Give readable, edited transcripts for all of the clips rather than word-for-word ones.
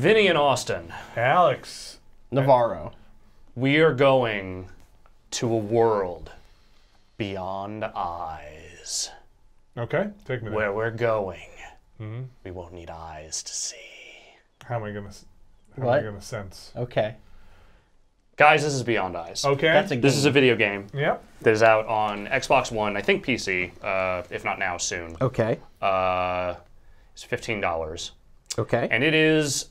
Vinny and Austin. Alex. Navarro. We are going to a world beyond eyes. Okay, take me there. Where we're going, we won't need eyes to see. How am I gonna sense? Okay. Guys, this is Beyond Eyes. Okay. That's a game. This is a video game Yep. that is out on Xbox One, I think PC, if not now, soon. Okay. It's $15. Okay. And it is,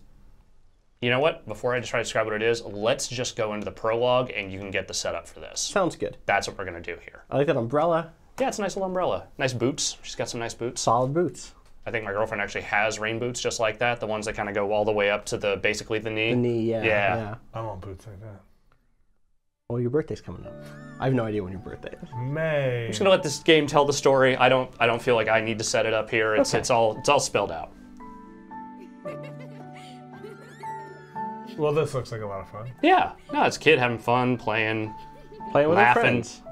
you know what? Before I try to describe what it is, let's just go into the prologue and you can get the setup for this. Sounds good. That's what we're going to do here. I like that umbrella. Yeah, it's a nice little umbrella. Nice boots. She's got some nice boots. Solid boots. I think my girlfriend actually has rain boots just like that, the ones that kind of go all the way up to basically the knee. The knee, yeah. I want boots like that. Well, your birthday's coming up. I have no idea when your birthday is. May. I'm just gonna let this game tell the story. I don't feel like I need to set it up here. It's all spelled out. Well, this looks like a lot of fun. Yeah. No, it's a kid having fun, playing Playing with their laughing. friends.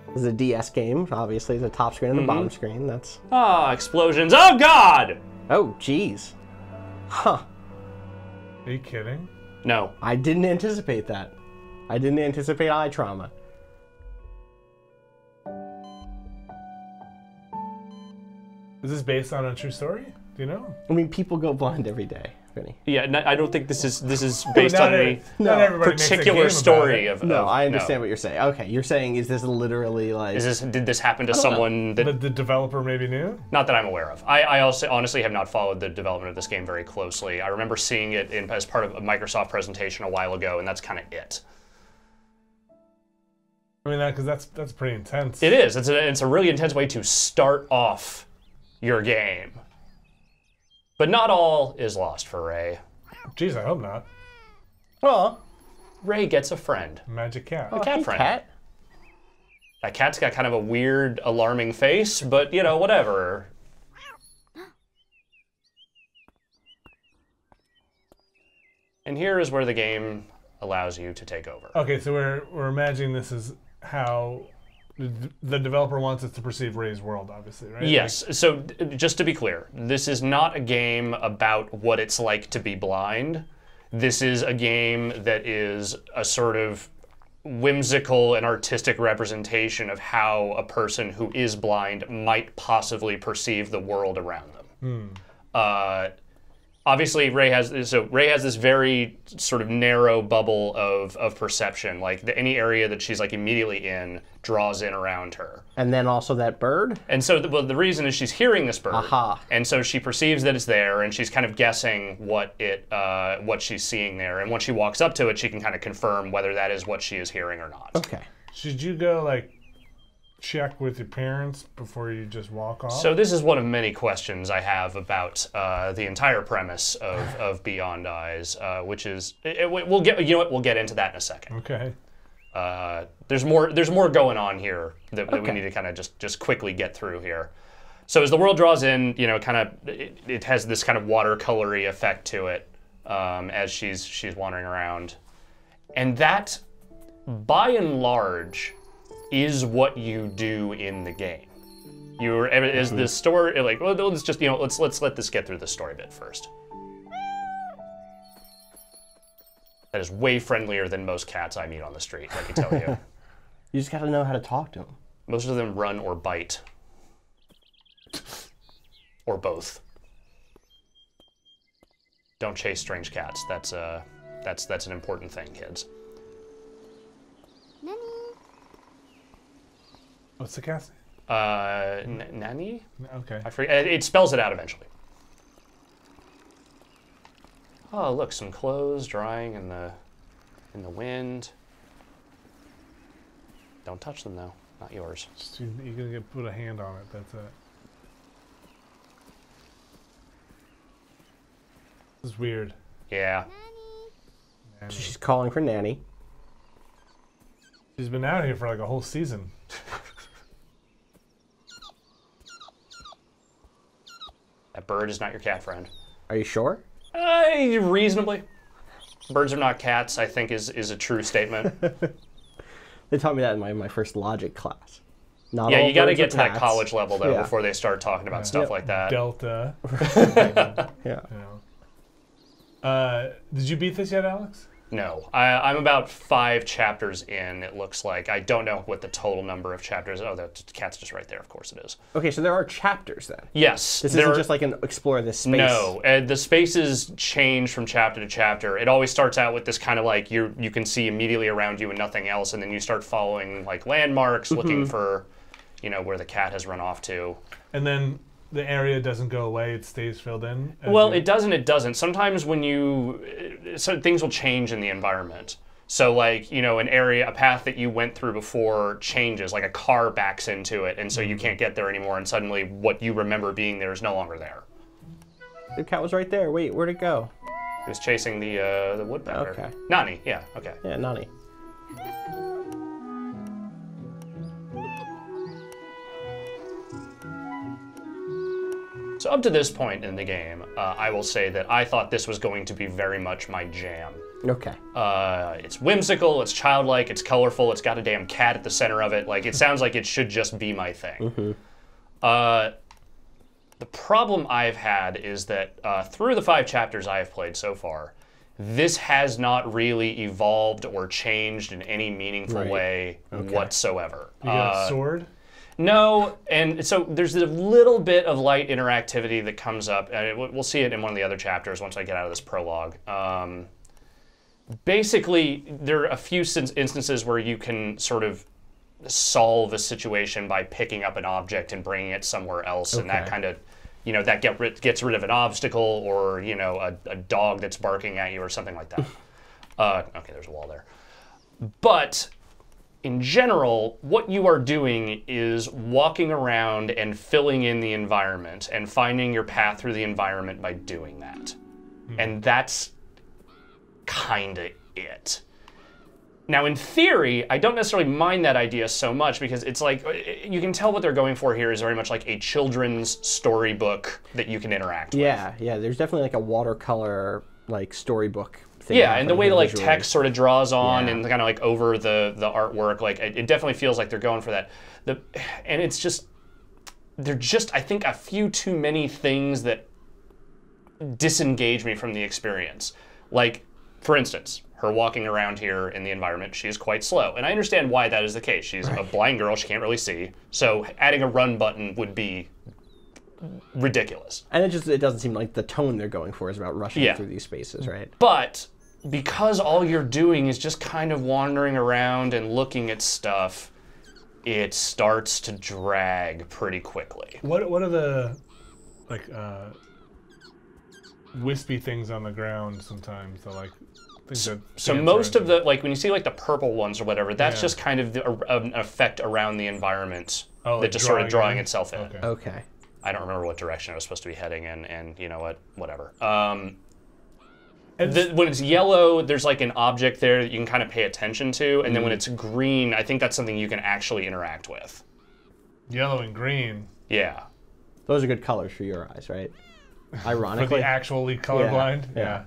This is a DS game, obviously. The top screen and the bottom screen. That's... Ah, explosions. Oh, God! Oh, jeez. Huh. Are you kidding? No. I didn't anticipate that. I didn't anticipate eye trauma. Is this based on a true story? Do you know? I mean, people go blind every day, Vinny. Yeah, no, I don't think this is based on any Not everybody makes a game particular about story it. of. No, I understand what you're saying. Okay, you're saying, is this literally like... Did this happen to someone that? But the developer maybe knew? Not that I'm aware of. I also honestly have not followed the development of this game very closely. I remember seeing it as part of a Microsoft presentation a while ago, and that's kind of it. I mean, because that's pretty intense. It is. It's a really intense way to start off your game. But not all is lost for Ray. Jeez, I hope not. Oh, Ray gets a friend. Magic cat. A cat hey, friend. cat. That cat's got kind of a weird, alarming face, but you know, whatever. And here is where the game allows you to take over. Okay, so we're imagining this is how the developer wants us to perceive Ray's world, obviously, right? Yes, so just to be clear, this is not a game about what it's like to be blind. This is a game that is a sort of whimsical and artistic representation of how a person who is blind might possibly perceive the world around them. Obviously, Ray has this very sort of narrow bubble of perception. Like any area that she's like immediately in draws in around her. And then also that bird. And so the reason is she's hearing this bird. Aha. And so she perceives that it's there, and she's kind of guessing what she's seeing there. And once she walks up to it, she can kind of confirm whether that is what she is hearing or not. Okay. Should you go like check with your parents before you just walk off? So this is one of many questions I have about the entire premise of Beyond Eyes, which is we'll get we'll get into that in a second. Okay. There's more going on here that we need to kind of just quickly get through here. So as the world draws in, it has this kind of watercolory effect to it as she's wandering around, and that, by and large, is what you do in the game. Is the story like? Well, let's just let's let this get through the story bit first. That is way friendlier than most cats I meet on the street, I can tell you. You just gotta know how to talk to them. Most of them run or bite. Or both. Don't chase strange cats. That's an important thing, kids. What's the cast? Nanny? Okay. I forget. It spells it out eventually. Oh, look, some clothes drying in the wind. Don't touch them though, not yours. You're gonna put a hand on it. That's it. This is weird. Yeah. Nanny. She's calling for Nanny. She's been out here for like a whole season. That bird is not your cat friend. Are you sure? Reasonably. Birds are not cats, I think is a true statement. They taught me that in my first logic class. Not Yeah, all you got to birds get are to that cats. college level though Yeah. before they start talking about stuff like that. Delta. Yeah. You know. Did you beat this yet, Alex? No, I'm about 5 chapters in. It looks like I don't know what the total number of chapters. Oh, the cat's just right there. Of course it is. Okay, so there are chapters then. Yes, This there isn't are- just like an explore this space. No, the spaces change from chapter to chapter. It always starts out with this kind of like you can see immediately around you and nothing else, and then you start following like landmarks, looking for, where the cat has run off to. And then the area doesn't go away; it stays filled in. Well, it doesn't. It doesn't. Sometimes when so things will change in the environment. So like, a path that you went through before changes, like a car backs into it, and so you can't get there anymore, and suddenly what you remember being there is no longer there. The cat was right there. Wait, where'd it go? It was chasing the woodpecker. Okay. Nani, yeah, okay. Yeah, Nani. So up to this point in the game, I will say that I thought this was going to be very much my jam. Okay. It's whimsical, it's childlike, it's colorful, it's got a damn cat at the center of it. Like, it sounds like it should just be my thing. The problem I've had is that through the 5 chapters I have played so far, this has not really evolved or changed in any meaningful way whatsoever. You got a sword. No, and so there's a little bit of light interactivity that comes up, and we'll see it in one of the other chapters once I get out of this prologue. Basically, there are a few instances where you can sort of solve a situation by picking up an object and bringing it somewhere else, and that kind of, that gets rid of an obstacle or, a dog that's barking at you or something like that. Okay, there's a wall there. But in general, what you are doing is walking around and filling in the environment and finding your path through the environment by doing that. And that's kind of it. Now, in theory, I don't necessarily mind that idea so much because it's like, you can tell what they're going for here is very much like a children's storybook that you can interact with. Yeah, there's definitely like a watercolor, like storybook thing. Yeah, and the way the like visually. text sort of draws on Yeah. and kind of like over the artwork, like it definitely feels like they're going for that. And it's just, they're just, I think, a few too many things that disengage me from the experience. Like, for instance, her walking around here in the environment, she is quite slow. And I understand why that is the case. She's a blind girl, she can't really see. So adding a run button would be ridiculous. And it doesn't seem like the tone they're going for is about rushing through these spaces, right? But because all you're doing is just kind of wandering around and looking at stuff, it starts to drag pretty quickly. What are the like wispy things on the ground sometimes? The like things that So dance most around of the, like when you see like the purple ones or whatever, that's Yeah. just kind of an effect around the environment Oh, that like just sort of drawing drawing in? itself in. Okay. Okay. I don't remember what direction I was supposed to be heading in, and you know what, whatever. When it's yellow, there's like an object there that you can kind of pay attention to, and then when it's green, I think that's something you can actually interact with. Yellow and green. Yeah. Those are good colors for your eyes, right? For Ironically. the actually colorblind. Yeah.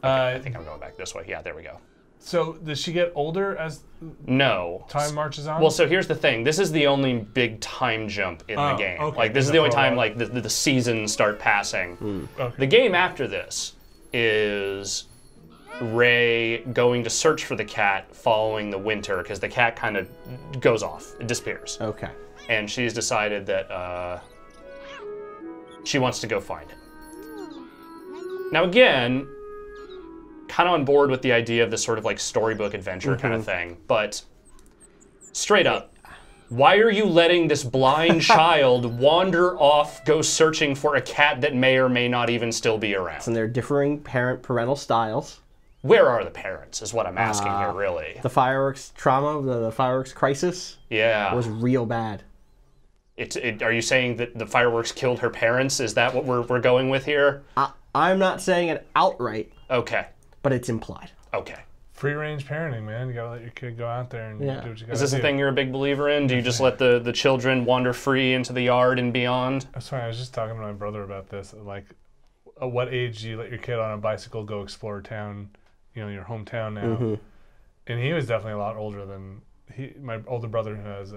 I think I'm going back this way. Yeah, there we go. So does she get older as No. time marches on? Well, so here's the thing. This is the only big time jump in the Oh, game. okay. Like, this is In the the only time, prologue. like, the seasons start passing. Okay. The game after this is Ray going to search for the cat following the winter, because the cat kind of goes off. It disappears. Okay. And she's decided that she wants to go find it. Now, again, kind of on board with the idea of this sort of like storybook adventure kind of thing, but straight up, why are you letting this blind child wander off, go searching for a cat that may or may not even still be around? And they're differing parental styles. Where are the parents is what I'm asking here, really. The fireworks trauma, the fireworks crisis Yeah. was real bad. Are you saying that the fireworks killed her parents? Is that what we're going with here? I'm not saying it outright, Okay. but it's implied. Okay. Free range parenting, man. You gotta let your kid go out there and Yeah. do what you gotta Is this do. a thing you're a big believer in? Do you just let the children wander free into the yard and beyond? That's funny. I was just talking to my brother about this. Like, at what age do you let your kid on a bicycle go explore town? You know, your hometown now. And he was definitely a lot older than my older brother, who has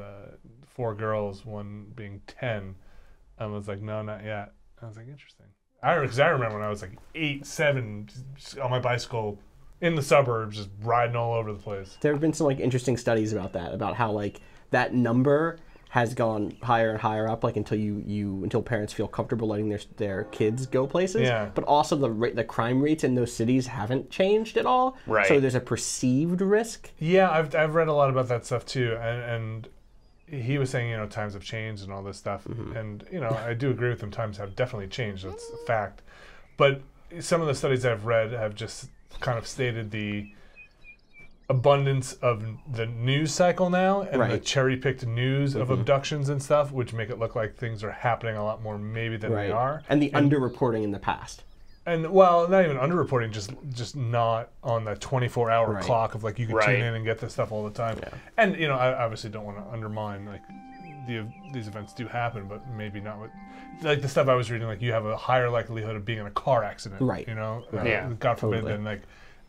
4 girls, one being 10. I was like, no, not yet. I was like, interesting. Because I remember when I was like 8, 7, just on my bicycle in the suburbs, just riding all over the place. There have been some like interesting studies about that, about how like that number has gone higher and higher up, like until until parents feel comfortable letting their kids go places. Yeah. But also the crime rates in those cities haven't changed at all. Right. So there's a perceived risk. Yeah, I've read a lot about that stuff too, and he was saying, times have changed and all this stuff, and I do agree with him. Times have definitely changed. That's a fact. But some of the studies I've read have just kind of stated the abundance of the news cycle now and the cherry-picked news of abductions and stuff, which make it look like things are happening a lot more maybe than they are. And the underreporting in the past. And well, not even underreporting, just not on the 24-hour clock of like you can tune in and get this stuff all the time. Yeah. And I obviously don't want to undermine like these events do happen, but maybe not with like the stuff I was reading. Like you have a higher likelihood of being in a car accident, right? God forbid, than like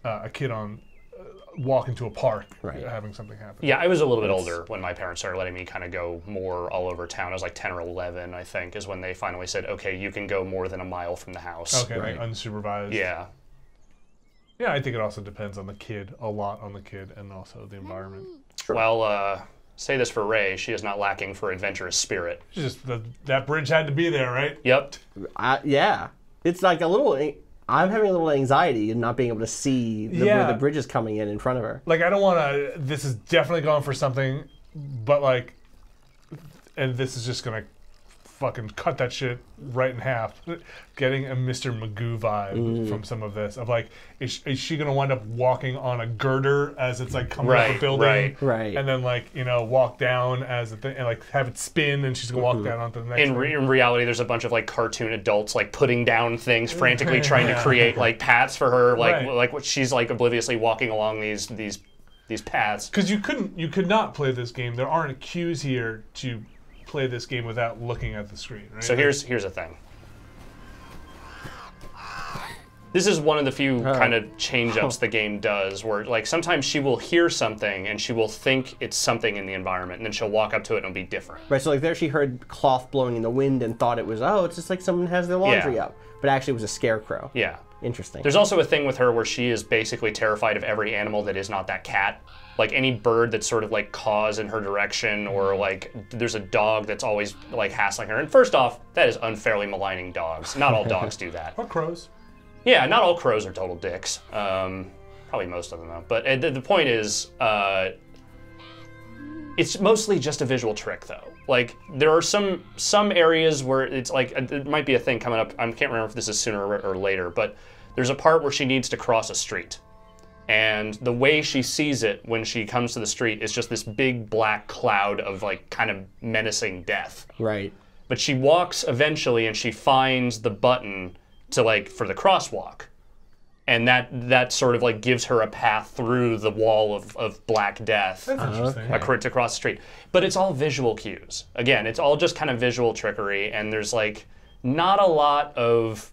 a kid walk into a park having something happen. Yeah, I was a little bit older when my parents started letting me kind of go more all over town. I was like 10 or 11, I think, is when they finally said, okay, you can go more than a mile from the house. Okay, like unsupervised. Yeah. Yeah, I think it also depends on the kid, a lot on the kid, and also the environment. Sure. Well, say this for Ray, she is not lacking for adventurous spirit. Just that bridge had to be there, right? Yep. Yeah. It's like a little... I'm having a little anxiety in not being able to see where the bridge is coming in front of her. Like, I don't want to... This is definitely going for something, but like... And this is just going to fucking cut that shit right in half. Getting a Mr. Magoo vibe from some of this. Of like, is she going to wind up walking on a girder as it's like coming up a building? Right. And then like, walk down as a thing, and like have it spin, and she's going to walk down onto the next In reality, there's a bunch of like cartoon adults like putting down things, frantically trying to create like paths for her, like what she's like obliviously walking along these paths. Because you could not play this game. There aren't cues here to play this game without looking at the screen, right? So here's the thing. This is one of the few kind of change-ups the game does, where like sometimes she will hear something and she will think it's something in the environment, and then she'll walk up to it and it'll be different. Right, so like there she heard cloth blowing in the wind and thought it was, it's just like someone has their laundry up. But actually it was a scarecrow. Yeah. Interesting. There's also a thing with her where she is basically terrified of every animal that is not that cat. Like any bird that's sort of like caws in her direction, or like there's a dog that's always like hassling her. And first off, that is unfairly maligning dogs. Not all dogs do that. Or crows. Yeah, not all crows are total dicks. Probably most of them though. But the point is, it's mostly just a visual trick though. Like there are some areas where it's like, it might be a thing coming up. I can't remember if this is sooner or later, but there's a part where she needs to cross a street. And the way she sees it when she comes to the street is just this big black cloud of like kind of menacing death. Right. But she walks eventually and she finds the button to like for the crosswalk. And that sort of like gives her a path through the wall of black death. That's interesting. To cross the street. But it's all visual cues. Again, it's all just kind of visual trickery, and there's like not a lot of,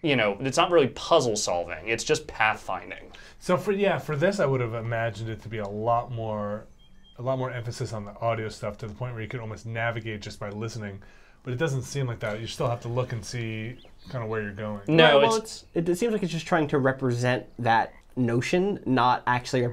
it's not really puzzle solving. It's just pathfinding. So for this, I would have imagined it to be a lot more emphasis on the audio stuff, to the point where you could almost navigate just by listening. But it doesn't seem like that. You still have to look and see kind of where you're going. No, well, it seems like it's just trying to represent that notion, not actually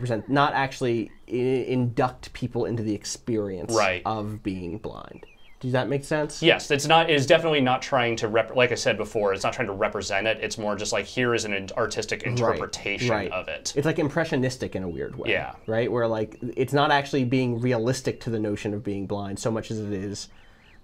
induct people into the experience of being blind. Does that make sense? Yes, it's definitely not trying to like I said before, it's not trying to represent it. It's more just like, here is an artistic interpretation of it. It's like impressionistic in a weird way. Yeah. Right? Where like it's not actually being realistic to the notion of being blind so much as it is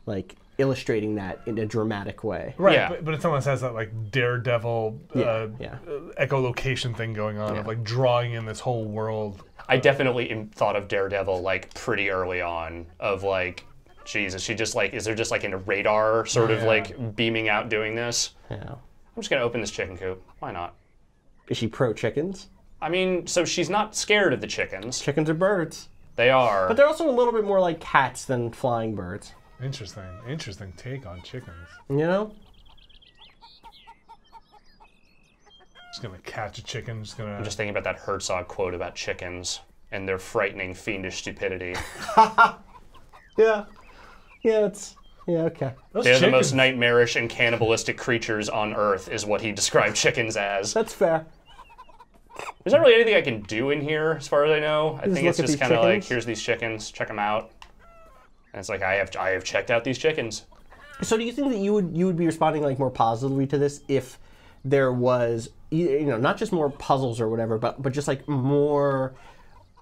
like illustrating that in a dramatic way. Right, yeah. but it almost has that like Daredevil echolocation thing going on of like drawing in this whole world. I definitely thought of Daredevil like pretty early on, of like, geez, is there just like a radar sort of like beaming out doing this? Yeah. I'm just gonna open this chicken coop. Why not? Is she pro chickens? I mean, so she's not scared of the chickens. Chickens are birds. They are. But they're also a little bit more like cats than flying birds. Interesting take on chickens. You know? Just gonna catch a chicken, I'm just thinking about that Herzog quote about chickens and their frightening, fiendish stupidity. Yeah. Yeah, okay. Those They're the most chickens- nightmarish and cannibalistic creatures on Earth, is what he described chickens as. That's fair. There's not really anything I can do in here, as far as I know. I think look it's at just these kind of like, chickens? here's these chickens, check them out. And it's like, I have checked out these chickens. So do you think that you would be responding like more positively to this if there was, not just more puzzles or whatever, but just like more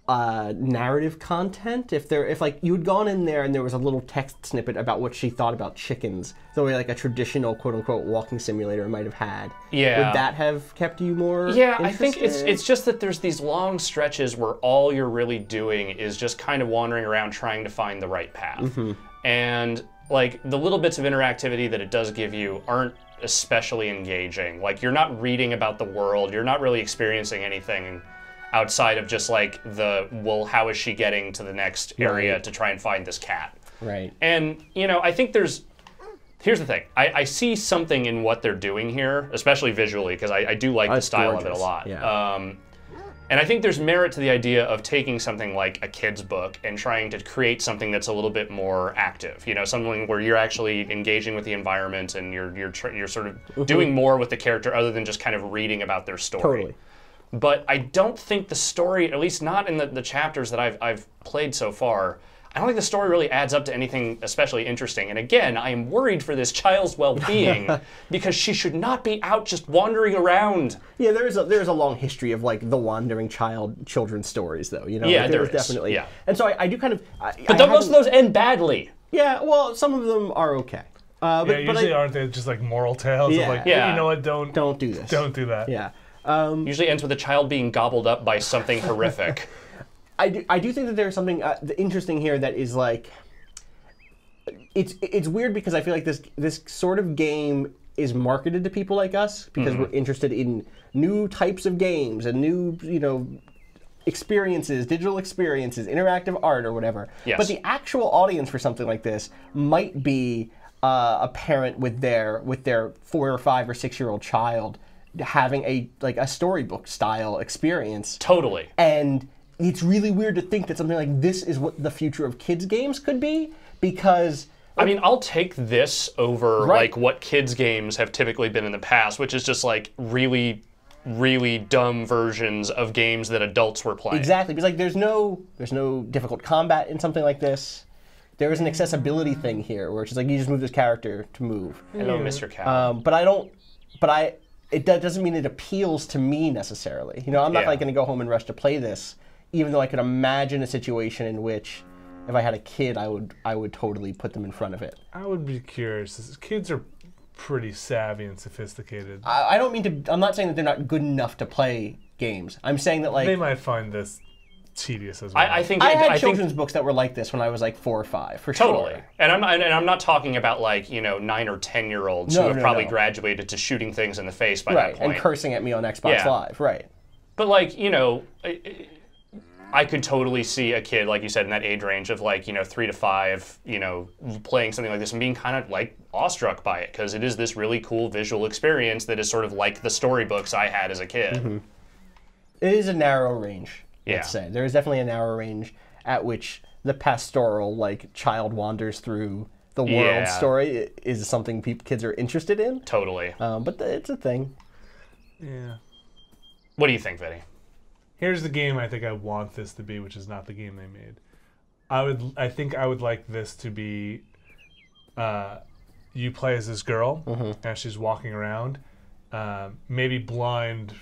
narrative content? If like you had gone in there and there was a little text snippet about what she thought about chickens, the way like a traditional quote unquote walking simulator might have had. Yeah. Would that have kept you more? Yeah, I think interested? it's just that there's these long stretches where all you're really doing is just kind of wandering around trying to find the right path. And like the little bits of interactivity that it does give you aren't especially engaging. Like you're not reading about the world, you're not really experiencing anything outside of just like how is she getting to the next area to try and find this cat? Right. And, I think here's the thing. I see something in what they're doing here, especially visually, because I do like the It's style of it a gorgeous, lot. yeah. And I think there's merit to the idea of taking something like a kid's book and trying to create something that's a little bit more active. Something where you're actually engaging with the environment and you're sort of doing more with the character other than just kind of reading about their story. Totally. But I don't think the story, at least not in the chapters that I've played so far, I don't think the story really adds up to anything especially interesting. And again, I am worried for this child's well-being because she should not be out just wandering around. Yeah, there's a long history of like the wandering children's stories, though. Yeah, there is, definitely. yeah. And so I do kind of. But most of those end badly. Yeah, well, some of them are okay. But usually aren't they just like moral tales Yeah. of like, Yeah. hey, you know what, don't do this. don't do that. Yeah. Usually ends with a child being gobbled up by something horrific. I do think that there's something interesting here that is like, it's weird because I feel like this sort of game is marketed to people like us because we're interested in new types of games and new experiences, digital experiences, interactive art or whatever. Yes. But the actual audience for something like this might be a parent with their 4 or 5 or 6-year-old child having a storybook style experience. Totally. And it's really weird to think that something like this is what the future of kids games could be, because I mean, I'll take this over Right. like what kids games have typically been in the past, which is just like really, really dumb versions of games that adults were playing. exactly, because like there's no difficult combat in something like this. There is an accessibility thing here where it's just like you just move this character to move. Hello, Mr. Cow. It doesn't mean it appeals to me necessarily. I'm not Yeah. like going to go home and rush to play this, even though I could imagine a situation in which, if I had a kid, I would totally put them in front of it. I would be curious. Kids are pretty savvy and sophisticated. I don't mean to. I'm not saying that they're not good enough to play games. I'm saying that like They might find this tedious as well. I think I had think children's books that were like this when I was like 4 or 5, for totally. sure. And I'm not talking about like 9 or 10-year-olds No, who have no, probably no. graduated to shooting things in the face by Right, that point. and cursing at me on Xbox Yeah. Live, right. But like, I could totally see a kid, like you said, in that age range of like, 3 to 5, playing something like this and being kind of like awestruck by it because it is this really cool visual experience that is sort of like the storybooks I had as a kid. Mm-hmm. It is a narrow range, let's Yeah. say. There is definitely a narrow range at which the pastoral, like, child wanders through the world Yeah. story is something kids are interested in. Totally. But it's a thing. Yeah. What do you think, Vinny? Here's the game I think I want this to be, which is not the game they made. I think I would like this to be you play as this girl as she's walking around, maybe blind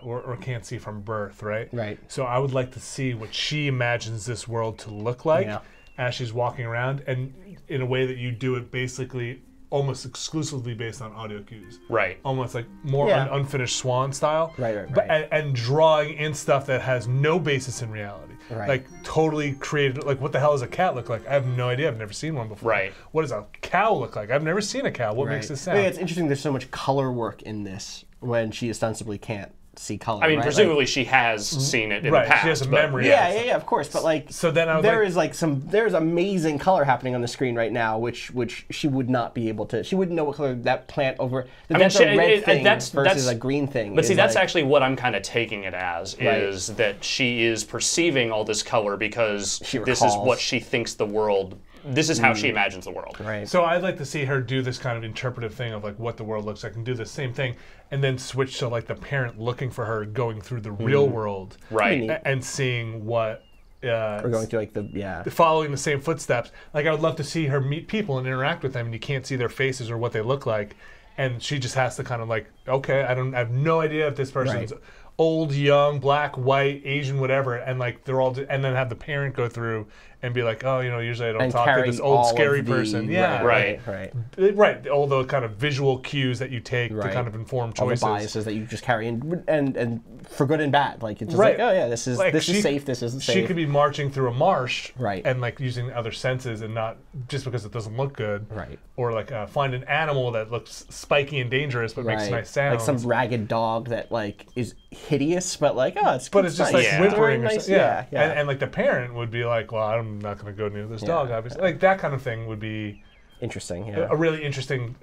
or can't see from birth, right? Right. So I would like to see what she imagines this world to look like Yeah. as she's walking around, and in a way that you do it basically almost exclusively based on audio cues. Right. Almost like more Yeah. unfinished Swan style. Right. But, and drawing in stuff that has no basis in reality. Right. Like totally created, like what the hell does a cat look like? I have no idea. I've never seen one before. Right. What does a cow look like? I've never seen a cow. What makes this sound? Yeah, it's interesting there's so much color work in this when she ostensibly can't see color. I mean, right? presumably she has seen it in Right, the past. she has a but- memory. Yeah, of course. But like, So then I would there like- is there's amazing color happening on the screen right now, which she would not be able to. She wouldn't know what color that plant over. That's she- a red thing that's- versus a green thing. But see, is that's like- actually what I'm kind of taking it as, Right. is that she is perceiving all this color because She this is recalls. what she thinks the world this is how she imagines the world. Right. So I'd like to see her do this kind of interpretive thing of like what the world looks like and do the same thing, and then switch to like the parent looking for her going through the real world, Right. Neat. and seeing what. We're going through like Following the same footsteps. Like I would love to see her meet people and interact with them, and you can't see their faces or what they look like, and she just has to kind of like, okay, I have no idea if this person's old, young, black, white, Asian, whatever, and like they're all, and then have the parent go through and be like, oh, usually I don't and talk to carry this old all scary of the- person. Yeah, Right. right. All the kind of visual cues that you take to Right. kind of inform all the choices. biases that you just carry and for good and bad. Like it's just Right. like, oh yeah, this is Like, this is safe. This isn't safe. She could be marching through a marsh, Right. and like using other senses, and not just because it doesn't look good, Right. Or like find an animal that looks spiky and dangerous but makes nice sounds, Like some ragged dog that like is hideous, but like but it's just nice. like Yeah. whimpering or Nice, something. yeah. And like the parent would be like, well, I'm not going to go near this dog, obviously. Like that kind of thing would be Interesting. Yeah. a really interesting,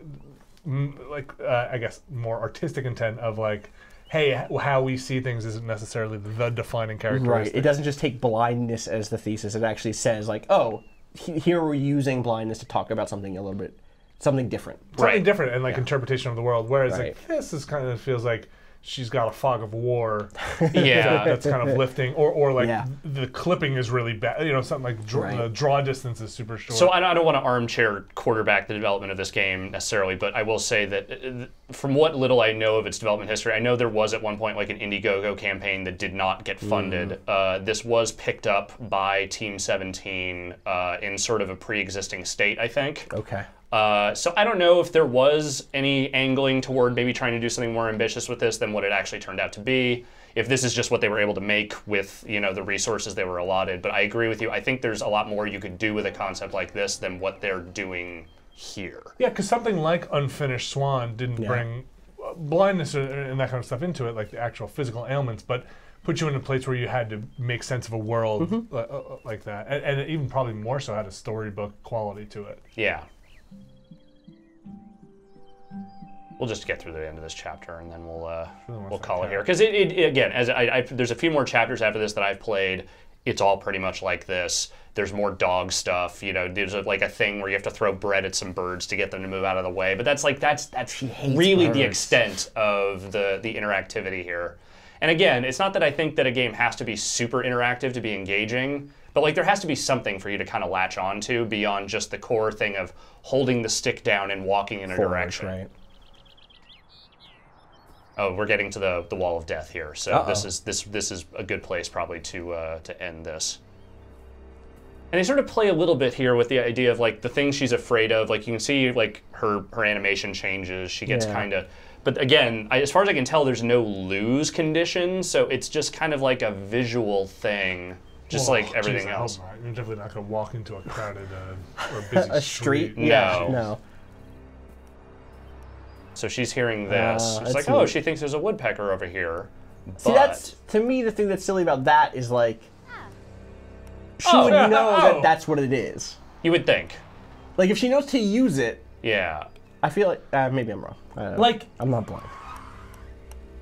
I guess, more artistic intent of like, hey, how we see things isn't necessarily the defining characteristic. Right. It doesn't just take blindness as the thesis. It actually says like, oh, here we're using blindness to talk about something a little bit, something different. Something Right. different and like interpretation of the world. Whereas Right. like this is kind of feels like she's got a fog of war Yeah. that's kind of lifting, or like Yeah. the clipping is really bad. Something like Right. the draw distance is super short. So I don't want to armchair quarterback the development of this game necessarily, but I will say that from what little I know of its development history, I know there was at one point like an Indiegogo campaign that did not get funded. This was picked up by Team 17 in sort of a pre-existing state, I think. Okay. So I don't know if there was any angling toward maybe trying to do something more ambitious with this than what it actually turned out to be. If this is just what they were able to make with, the resources they were allotted. But I agree with you. I think there's a lot more you could do with a concept like this than what they're doing here. yeah, because something like Unfinished Swan didn't bring blindness and that kind of stuff into it, like the actual physical ailments, but put you in a place where you had to make sense of a world like that, and it even probably more so had a storybook quality to it. Yeah. We'll just get through the end of this chapter and then we'll call it here. Because again, as there's a few more chapters after this that I've played. It's all pretty much like this. There's more dog stuff. There's like a thing where you have to throw bread at some birds to get them to move out of the way. But that's really the extent of the interactivity here. And again, it's not that I think that a game has to be super interactive to be engaging. But like there has to be something for you to kind of latch onto beyond just the core thing of holding the stick down and walking in a direction. Right. Oh, we're getting to the wall of death here, so this is a good place probably to end this. And they sort of play a little bit here with the idea of like the things she's afraid of. Like you can see like her animation changes. She gets kind of, but again, as far as I can tell, there's no lose condition, so it's just kind of like a visual thing, just like everything else. You're definitely not going to walk into a crowded or busy A street? No. Yeah, no. So she's hearing this. She's like, that's oh, neat. she thinks there's a woodpecker over here. See, But- that's to me the thing that's silly about that is like she Oh, would yeah, know oh. that that's what it is. You would think. Like if she knows to use it, Yeah. I feel like maybe I'm wrong. I don't know. Like I'm not blind.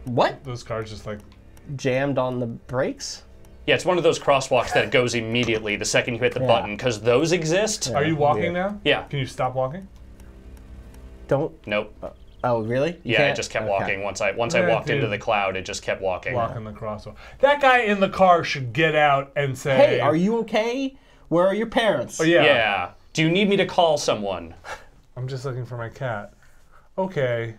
What? those cars just like Jammed on the brakes? Yeah, it's one of those crosswalks that goes immediately the second you hit the button, because those exist. Are you walking weird. now? Yeah. Can you stop walking? Don't. Nope. Oh, really? You Yeah, it can't? just kept Okay. walking. Once I Yeah, walked into dude. the cloud, it just kept walking. Walking the crosswalk. That guy in the car should get out and say, Hey, are you okay? Where are your parents? Oh, yeah. Yeah. Do you need me to call someone? I'm just looking for my cat. Okay.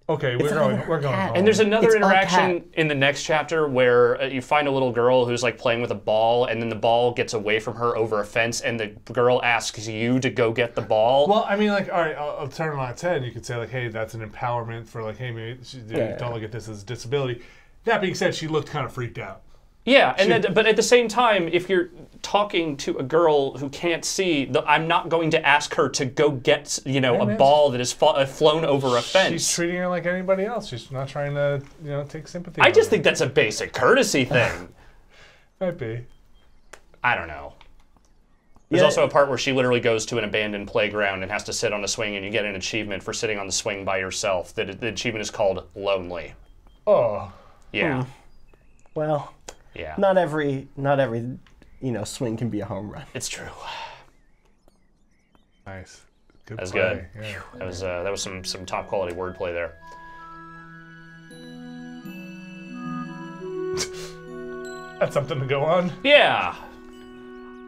Okay, we're not going. even We're going cat. home. And there's another It's a interaction cat. in the next chapter where you find a little girl who's like playing with a ball, and then the ball gets away from her over a fence, and the girl asks you to go get the ball. Well, I mean, like, all right, I'll turn it on its head, and you could say, like, hey, that's an empowerment for, like, hey, maybe don't look at this as a disability. That being said, she looked kind of freaked out. Yeah, but at the same time, if you're talking to a girl who can't see, I'm not going to ask her to go get, a man, ball that has flown over a fence. She's treating her like anybody else. She's not trying to, take sympathy. I on just her. think that's a basic courtesy thing. Might be. I don't know. There's Yeah. also a part where she literally goes to an abandoned playground and has to sit on a swing, and you get an achievement for sitting on the swing by yourself. The achievement is called Lonely. Oh. Yeah. Well, Yeah. not every swing can be a home run. It's true. Nice. Good That was play. good. Yeah. That was some top quality wordplay there. That's something to go on. Yeah.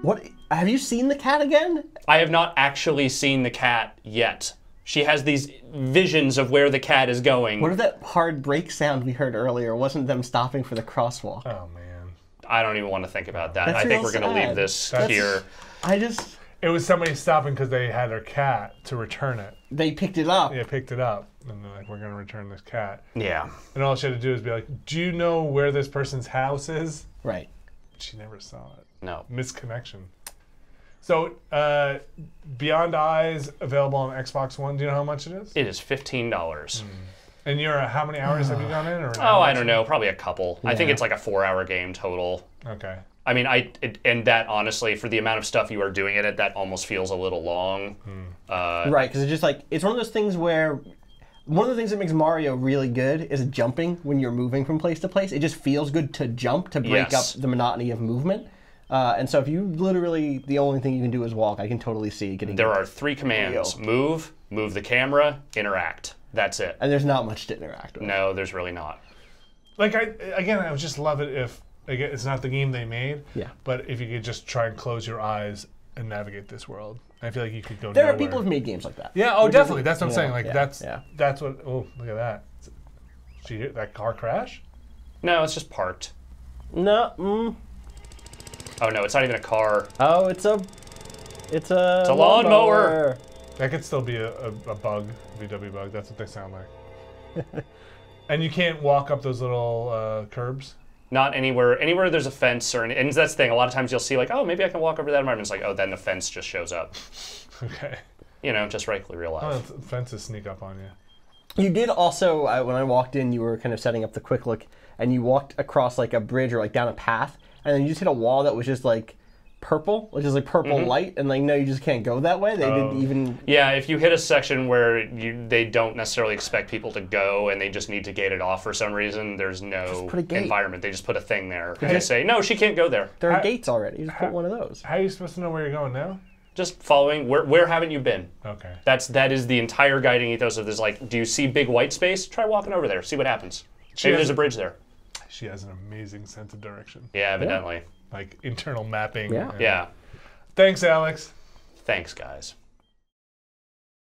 What? Have you seen the cat again? I have not actually seen the cat yet. She has these visions of where the cat is going. What if that hard brake sound we heard earlier wasn't them stopping for the crosswalk? Oh man. I don't even want to think about that. That's I think real we're going to leave sad. this That's- here. I just It was somebody stopping because they had their cat to return it. they picked it up. They picked it up, and they're like, "We're gonna return this cat." Yeah. And all she had to do is be like, "Do you know where this person's house is?" Right. She never saw it. No. Misconnection. So, Beyond Eyes available on Xbox One. Do you know how much it is? It is $15. And you're how many hours have you gone in? Or an Oh, hour? I don't know. Probably a couple. I think Yeah. it's like a 4-hour game total. Okay. I mean, and that honestly, for the amount of stuff you are doing in it, that almost feels a little long. Right, because it's just like it's one of those things where one of the things that makes Mario really good is jumping when you're moving from place to place. It just feels good to jump to break Yes. up the monotony of movement. And so if you literally the only thing you can do is walk, I can totally see getting. There are 3 commands: move the camera, interact. That's it. And there's not much to interact with. No, there's really not. Like I would just love it if again, it's not the game they made. Yeah. But if you could just try and close your eyes and navigate this world, I feel like you could go. There nowhere. are people who've made games like that. Yeah. Oh, Which definitely. is- That's what I'm yeah, saying. Like yeah, that's what. Oh, look at that. Did you hear that car crash? No, it's just parked. No. Oh no, it's not even a car. Oh, it's a a lawnmower. That could still be a bug, VW bug. That's what they sound like. And you can't walk up those little curbs. Not anywhere there's a fence or and that's the thing. A lot of times you'll see like, oh, maybe I can walk over that environment. It's like, oh, then the fence just shows up. Okay. You know, just regular real life. Oh, fences sneak up on you. You did also, when I walked in, you were kind of setting up the quick look, and you walked across like a bridge or like down a path, and then you just hit a wall that was just like purple, which is like purple light, and like, no, you just can't go that way. They didn't even. Yeah, if you hit a section where they don't necessarily expect people to go and they just need to gate it off for some reason, there's no put a gate. environment. They just put a thing there and they say, no, she can't go there. There are gates already. You just put one of those. How are you supposed to know where you're going now? Just following, where haven't you been? Okay. That is the entire guiding ethos of this. Like, do you see big white space? Try walking over there, see what happens. Maybe there's a bridge there. She has an amazing sense of direction, Yeah, evidently. like internal mapping. Yeah. and- Yeah. Thanks, Alex. Thanks, guys.